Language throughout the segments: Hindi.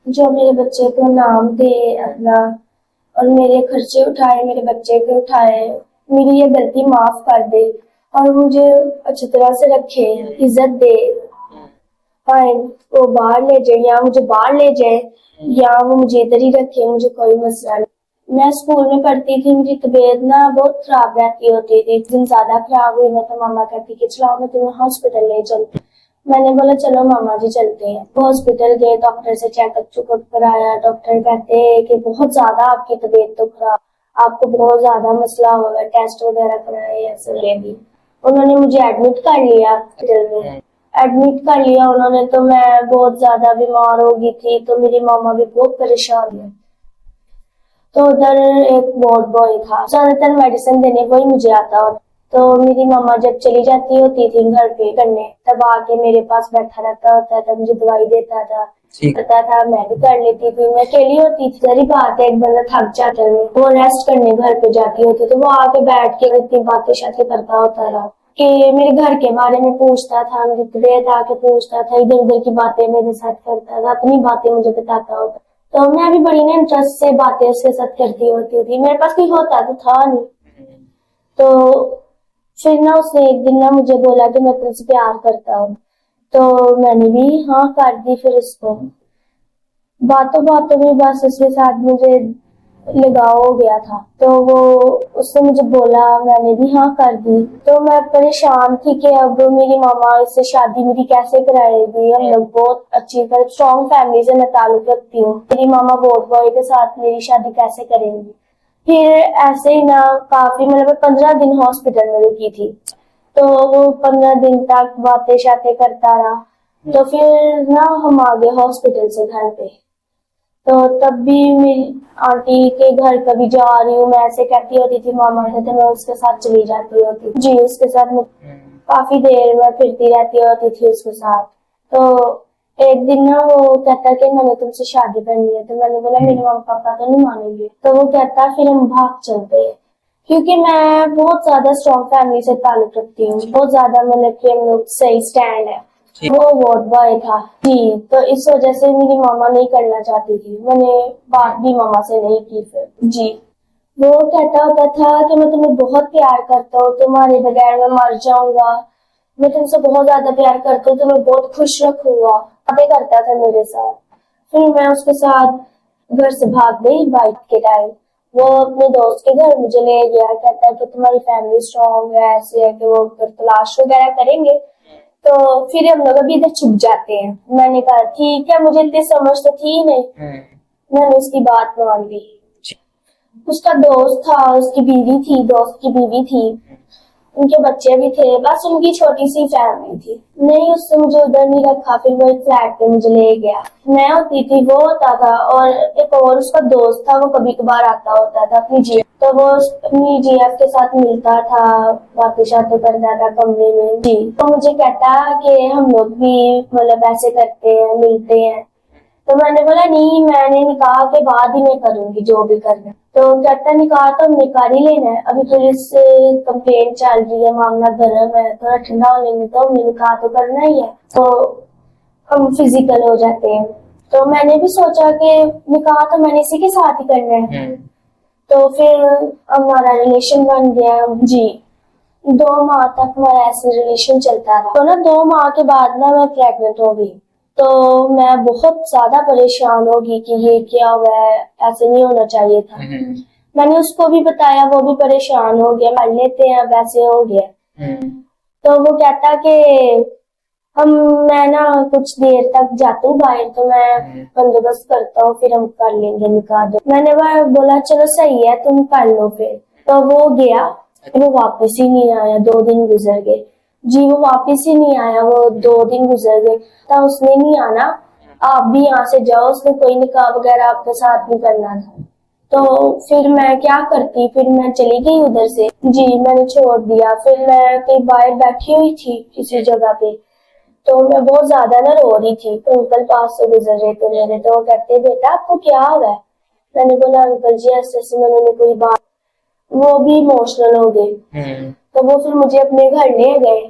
जो मेरे बच्चे को नाम दे अल्लाह, और मेरे खर्चे उठाए, मेरे बच्चे के उठाए, मेरी ये गलती माफ कर दे और मुझे अच्छी तरह से रखे, इज्जत दे। फाइन, वो बाहर ले जाए या मुझे बाहर ले जाए या वो मुझे इधर ही रखे, मुझे कोई मसला नहीं। मैं स्कूल में पढ़ती थी, मेरी तबीयत ना बहुत खराब रहती होती थी। दिन ज्यादा खराब हुई ना तो मामा कहती कि चलो मैं तुम्हें हॉस्पिटल ले चलती। मैंने बोला चलो मामा जी चलते हैं। हॉस्पिटल गए, डॉक्टर से चेकअप कराया। डॉक्टर कहते हैं कि बहुत ज्यादा आपकी तबीयत तो खराब, आपको बहुत ज्यादा मसला होगा, टेस्ट वगैरह कराए ऐसे लेगी। उन्होंने मुझे एडमिट कर लिया हॉस्पिटल में। एडमिट कर लिया उन्होंने तो मैं बहुत ज्यादा बीमार हो गई थी, तो मेरी मामा भी बहुत परेशान है। तो उधर एक वार्ड बॉय था, ज्यादातर मेडिसिन देने को ही मुझे आता होता। तो मेरी मामा जब चली जाती होती थी घर पे करने, तब आके मेरे पास बैठा रहता होता था, मुझे दवाई देता था, करता था, मैं भी कर लेती थी। मैं अकेली होती थी, जरी बात है, एक बंदा थक जाता है, वो रेस्ट करने घर पे जाती होती, तो वो आके बैठ के इतनी बातें शातें करता होता था कि मेरे घर के बारे में पूछता था, मेरी तबीयत आके पूछता था, इधर उधर की बातें मेरे साथ करता था, अपनी बातें मुझे बताता होता। तो मैं भी बड़ी ना इंटरेस्ट से बातें उसके साथ करती होती थी। मेरे पास कोई होता तो था नहीं। तो फिर ना उसने एक दिन ना मुझे बोला कि मैं तुमसे प्यार करता हूँ। तो मैंने भी हाँ कर दी। फिर उसको बातों बातों में बस उसके साथ मुझे लगाव हो गया था, तो वो उसने मुझे बोला, मैंने भी हाँ कर दी। तो मैं परेशान थी कि अब मेरी मामा इससे शादी मेरी कैसे कराएगी। हम लोग बहुत अच्छी स्ट्रॉन्ग फैमिली से मैं ताल्लुक रखती हूँ, मेरी मामा वोट बॉय के साथ मेरी शादी कैसे करेंगी। फिर ऐसे ही ना काफी, मतलब 15 दिन हॉस्पिटल में रुकी थी। तो वो 15 दिन तक बातें शातें करता रहा। तो फिर ना हम आ गए हॉस्पिटल से घर पे। तो तब भी मेरी आंटी के घर कभी जा रही हूँ, मैं ऐसे कहती होती थी मामा से, तो मैं उसके साथ चली जाती होती जी, उसके साथ मैं काफी देर में फिरती रहती होती थी उसके साथ। तो एक दिन ना वो कहता कि मैंने तुमसे शादी करनी है। तो मैंने बोला मेरे मम्मी पापा तो नहीं मानेंगे। तो वो कहता फिर हम भाग चलते हैं, क्योंकि मैं बहुत ज्यादा स्ट्रॉन्ग फैमिली से ताल्लुक रखती हूँ, बहुत ज्यादा, मतलब कि हम लोग सही स्टैंड है। वो वार्ड बॉय था जी, तो इस वजह से मेरी मामा नहीं करना चाहती थी। मैंने बात भी मामा से नहीं की फिर जी। वो कहता होता था कि मैं तुम्हें बहुत प्यार करता हूँ, तुम्हारे बगैर मैं मर जाऊंगा, मैं तुमसे बहुत ज्यादा प्यार करता हूँ, तुम्हें बहुत खुश रखूंगा, बातें करता था मेरे साथ। फिर मैं उसके साथ घर से भाग गई बाइक के टाइम। वो अपने दोस्त के घर मुझे ले गया, कहता है कि तुम्हारी फैमिली स्ट्रॉन्ग है, ऐसे है कि वो तलाश वगैरह करेंगे। तो फिर हम लोग अभी इधर छुप जाते हैं। मैंने कहा ठीक है, मुझे इतनी समझ तो थी नहीं, मैंने उसकी बात मान ली। उसका दोस्त था, उसकी बीवी थी, दोस्त की बीवी थी, उनके बच्चे भी थे, बस उनकी छोटी सी फैमिली थी। नहीं, उससे मुझे उधर नहीं रखा, फिर वो एक फ्लैट पे मुझे ले गया। मैं होती थी, वो होता था, और एक और उसका दोस्त था, वो कभी कभार आता होता था अपनी जीएफ। तो वो अपनी जीएफ के साथ मिलता था, बातें शातें करता था कमरे में जी। तो मुझे कहता कि हम लोग भी मतलब ऐसे करते हैं, मिलते हैं। तो मैंने बोला नहीं, मैंने निकाह के बाद ही मैं करूंगी जो भी करना। तो कहता निकाह तो हमने कर ही लेना है, अभी पुलिस कंप्लेंट चल रही है, मामला गर्म है, थोड़ा ठंडा होने में तो हमने निकाह तो करना ही है। तो हम फिजिकल हो जाते हैं। तो मैंने भी सोचा कि निकाह तो मैंने इसी के साथ ही करना है। तो फिर हमारा रिलेशन बन गया जी। 2 माह तक हमारा ऐसे रिलेशन चलता रहा। तो ना 2 माह के बाद ना मैं प्रेग्नेंट हो गई। तो मैं बहुत ज्यादा परेशान होगी कि ये क्या हुआ है, ऐसे नहीं होना चाहिए था। मैंने उसको भी बताया, वो भी परेशान हो गया, कर लेते हैं, वैसे हो गया। तो वो कहता कि हम, मैं ना कुछ देर तक जाता हूँ बाहर, तो मैं बंदोबस्त करता हूँ, फिर हम कर लेंगे निकाह। मैंने बोला चलो सही है, तुम कर लो फिर। तो वो गया, वो वापस ही नहीं आया। 2 दिन गुजर गए जी, वो वापस ही नहीं आया। वो 2 दिन गुजर गए, तो उसने नहीं आना, आप भी यहाँ से जाओ, उसने कोई निकाह वगैरह आपके साथ नहीं करना था। तो फिर मैं क्या करती, फिर मैं चली गई उधर से जी, मैंने छोड़ दिया। फिर मैं कहीं बाहर बैठी हुई थी किसी जगह पे, तो मैं बहुत ज्यादा ना रो रही थी। तो अंकल पास से गुजर रहे थे मेरे, तो वो कहते बेटा आपको क्या हुआ है। मैंने बोला अंकल जी ऐसे ऐसे मैंने कोई बात। वो भी इमोशनल हो गए। तो वो फिर मुझे अपने घर ले गए,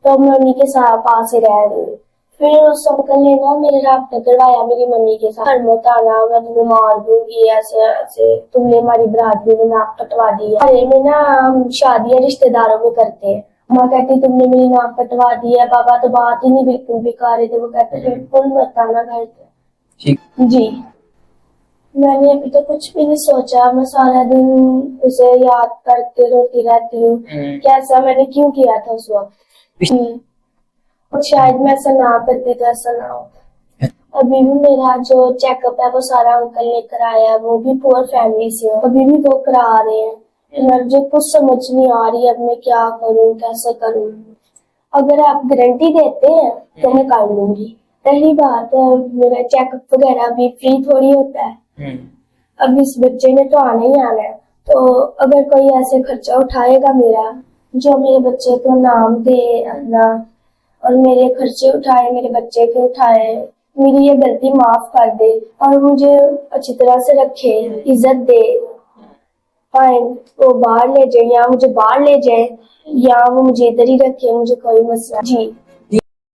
तो मैं उन्हीं के साथ पास ही रह रही हूँ। फिर उस अंकल ने ना मेरे राब्ता करवाया मेरी मम्मी के साथ, घर मत आना, मैं तुम्हें मार दूंगी, ऐसे ऐसे, तुमने हमारी बरादरी में नाक कटवा दी है। अरे में ना हम शादियां रिश्तेदारों में करते हैं। माँ कहती तुमने मेरी नाक कटवा दी है, पापा तो बात ही नहीं बिल्कुल भी कर रहे थे, वो कहते बिल्कुल मत आना घर पे। ठीक। जी, मैंने अभी तो कुछ भी नहीं सोचा, मैं सारा दिन उसे याद करते रोती रहती हूँ, कैसा मैंने क्यों किया था उस वक्त। और शायद मैं ऐसा ना करती तो ऐसा ना होता। अभी भी मेरा जो चेकअप है वो सारा अंकल ने कराया है, वो भी पुअर फैमिली से है, अभी भी वो करा रहे हैं। मुझे कुछ समझ नहीं आ रही अब मैं क्या करूँ, कैसे करूँ। अगर आप गारंटी देते हैं तो मैं कर लूंगी। पहली बात, मेरा चेकअप वगैरह भी फ्री थोड़ी होता है। अब इस बच्चे ने तो आना ही आना है, तो अगर कोई ऐसे खर्चा उठाएगा मेरा, जो मेरे बच्चे को नाम दे अपना, और मेरे खर्चे उठाए, मेरे बच्चे के उठाए, मेरी ये गलती माफ कर दे और मुझे अच्छी तरह से रखे, इज्जत दे। फाइन, वो बाहर ले जाए या मुझे बाहर ले जाए, या वो मुझे इधर ही रखे, मुझे कोई मसला। जी।